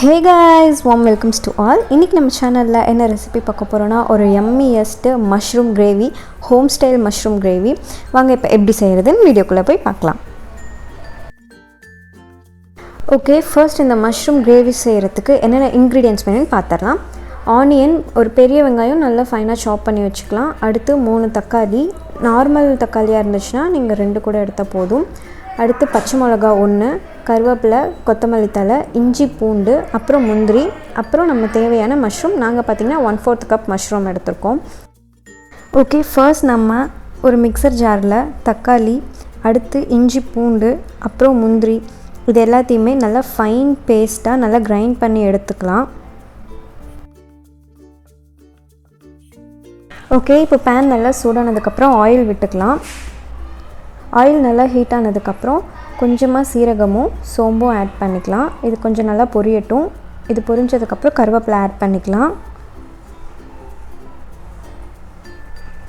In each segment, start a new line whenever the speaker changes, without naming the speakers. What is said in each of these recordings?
Hey guys, warm welcomes to all. இன்னைக்கு நம்ம சேனல்ல என்ன ரெசிபி பார்க்க போறோம்னா ஒரு yummiest mushroom gravy, home style mushroom gravy. வாங்க இப்போ எப்படி செய்யறதுன்னு வீடியோக்குள்ள போய் பார்க்கலாம். ஓகே, ஃபர்ஸ்ட் இந்த mushroom gravy செய்யறதுக்கு என்னென்ன ingredients வேணும்னு பார்த்தறலாம். ஆனியன் ஒரு பெரிய வெங்காயம் நல்லா ஃபைனா சாப் பண்ணி வச்சுக்கலாம். அடுத்து 3 தக்காளி, நார்மல் தக்காளியா இருந்துச்சுனா நீங்க 2 கூட எடுத்தா போதும். அடுத்து பச்சை மிளகாய் 1, கருவேப்பிலை, கொத்தமல்லி தழை, இஞ்சி பூண்டு, அப்புறம் முந்திரி, அப்புறம் நம்ம தேவையான மஷ்ரூம். நாங்கள் பார்த்திங்கன்னா 1/4 கப் மஷ்ரூம் எடுத்துருக்கோம். ஓகே, ஃபர்ஸ்ட் நம்ம ஒரு மிக்சர் ஜாரில் தக்காளி, அடுத்து இஞ்சி பூண்டு, அப்புறம் முந்திரி இது எல்லாத்தையுமே நல்லா ஃபைன் பேஸ்ட்டாக நல்லா கிரைண்ட் பண்ணி எடுத்துக்கலாம். ஓகே, இப்போ பேன் நல்லா சூடானதுக்கப்புறம் ஆயில் விட்டுக்கலாம். ஆயில் நல்லா ஹீட் ஆனதுக்கப்புறம் கொஞ்சமாக சீரகமும் சோம்பும் ஆட் பண்ணிக்கலாம். இது கொஞ்சம் நல்லா பொரியட்டும். இது பொரிஞ்சதுக்கப்புறம் கருவேப்பிலை ஆட் பண்ணிக்கலாம்.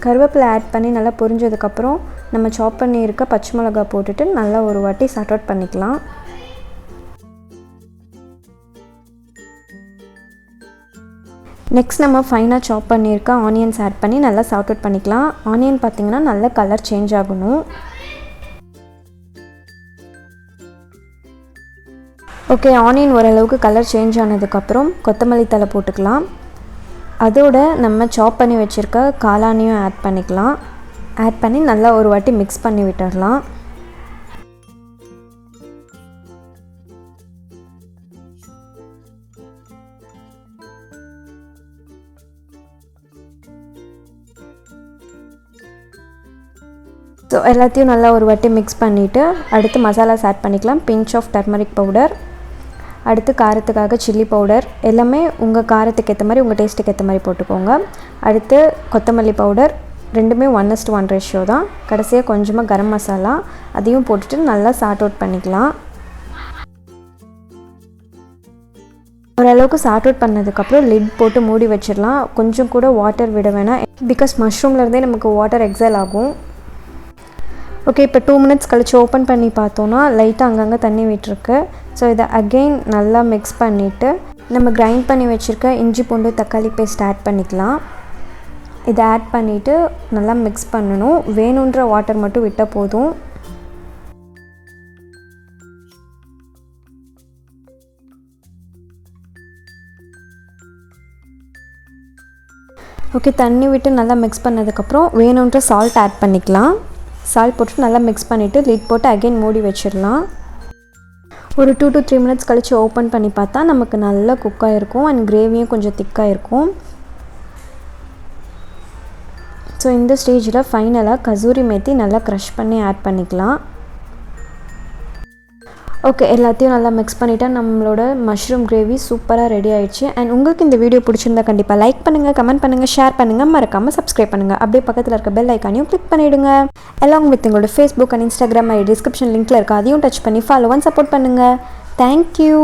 கருவேப்பிலை ஆட் பண்ணி நல்லா பொரிஞ்சதுக்கப்புறம் நம்ம சாப் பண்ணியிருக்க பச்சை மிளகாய் போட்டுட்டு நல்லா ஒரு வாட்டி சாட் அவுட் பண்ணிக்கலாம். நெக்ஸ்ட் நம்ம ஃபைனாக சாப் பண்ணியிருக்க ஆனியன்ஸ் ஆட் பண்ணி நல்லா சாட் அவுட் பண்ணிக்கலாம். ஆனியன் பார்த்திங்கன்னா நல்ல கலர் சேஞ்ச் ஆகணும். ஓகே, ஆனியன் ஓரளவுக்கு கலர் சேஞ்ச் ஆனதுக்கப்புறம் கொத்தமல்லி தழை போட்டுக்கலாம். அதோட நம்ம சாப் பண்ணி வச்சுருக்க காளானியும் ஆட் பண்ணிக்கலாம். ஆட் பண்ணி நல்லா ஒரு வாட்டி மிக்ஸ் பண்ணி விட்டுடலாம். ஸோ எல்லாத்தையும் நல்லா ஒரு வாட்டி மிக்ஸ் பண்ணிவிட்டு அடுத்து மசாலாஸ் ஆட் பண்ணிக்கலாம். பிஞ்ச் ஆஃப் டர்மரிக் பவுடர், அடுத்து காரத்துக்காக சில்லி பவுடர், எல்லாமே உங்கள் காரத்துக்கு ஏற்ற மாதிரி உங்கள் டேஸ்ட்டுக்கு ஏற்ற மாதிரி போட்டுக்கோங்க. அடுத்து கொத்தமல்லி பவுடர், ரெண்டுமே 1:1 ரேஷியோ தான். கடைசியாக கொஞ்சமாக கரம் மசாலா அதையும் போட்டுட்டு நல்லா சாட் அவுட் பண்ணிக்கலாம். ஓரளவுக்கு சாட் அவுட் பண்ணதுக்கப்புறம் லிட் போட்டு மூடி வச்சிடலாம். கொஞ்சம் கூட வாட்டர் விட வேணாம், பிகாஸ் மஷ்ரூம்லேருந்தே நமக்கு வாட்டர் எக்ஸைல் ஆகும். ஓகே, இப்போ 2 மினிட்ஸ் கழித்து ஓப்பன் பண்ணி பார்த்தோன்னா லைட்டாக அங்கங்கே தண்ணி விட்டுருக்கு. ஸோ இதை அகெயின் நல்லா மிக்ஸ் பண்ணிவிட்டு நம்ம கிரைண்ட் பண்ணி வச்சுருக்க இஞ்சி பூண்டு தக்காளி பேஸ்ட் ஆட் பண்ணிக்கலாம். இதை ஆட் பண்ணிவிட்டு நல்லா மிக்ஸ் பண்ணணும். வேணுன்ற வாட்டர் மட்டும் விட்டால் போதும். ஓகே, தண்ணி விட்டு நல்லா மிக்ஸ் பண்ணதுக்கப்புறம் வேணுன்ற சால்ட் ஆட் பண்ணிக்கலாம். சால்ட் போட்டு நல்லா மிக்ஸ் பண்ணிவிட்டு லிட் போட்டு அகெயின் மூடி வச்சிடலாம். ஒரு 2 to 3 மினிட்ஸ் கழித்து ஓப்பன் பண்ணி பார்த்தா நமக்கு நல்லா குக்காக இருக்கும் அண்ட் கிரேவியும் கொஞ்சம் திக்காக இருக்கும். ஸோ இந்த ஸ்டேஜில் ஃபைனலாக கசூரி மேத்தி நல்லா க்ரஷ் பண்ணி ஆட் பண்ணிக்கலாம். ஓகே, எல்லாத்தையும் நல்லா மிக்ஸ் பண்ணிவிட்டா நம்மளோட மஷ்ரூம் கிரேவி சூப்பராக ரெடி ஆகிடுச்சு. அண்ட் உங்களுக்கு இந்த வீடியோ பிடிச்சிருந்தா கண்டிப்பாக லைக் பண்ணுங்கள், கமெண்ட் பண்ணுங்கள், ஷேர் பண்ணுங்கள், மறக்காமல் சப்ஸ்கிரைப் பண்ணுங்கள். அப்படியே பக்கத்தில் இருக்க பெல் ஐக்கானையும் கிளிக் பண்ணிவிடுங்க. அலாங் வித் உங்களோட ஃபேஸ்புக் அண்ட் இன்ஸ்டாகிராம் டிஸ்கிரிப்ஷன் லிங்க்கில் இருக்குது, அதையும் டச் பண்ணி ஃபாலோ அண்ட் சப்போர்ட் பண்ணுங்கள். தேங்க்யூ.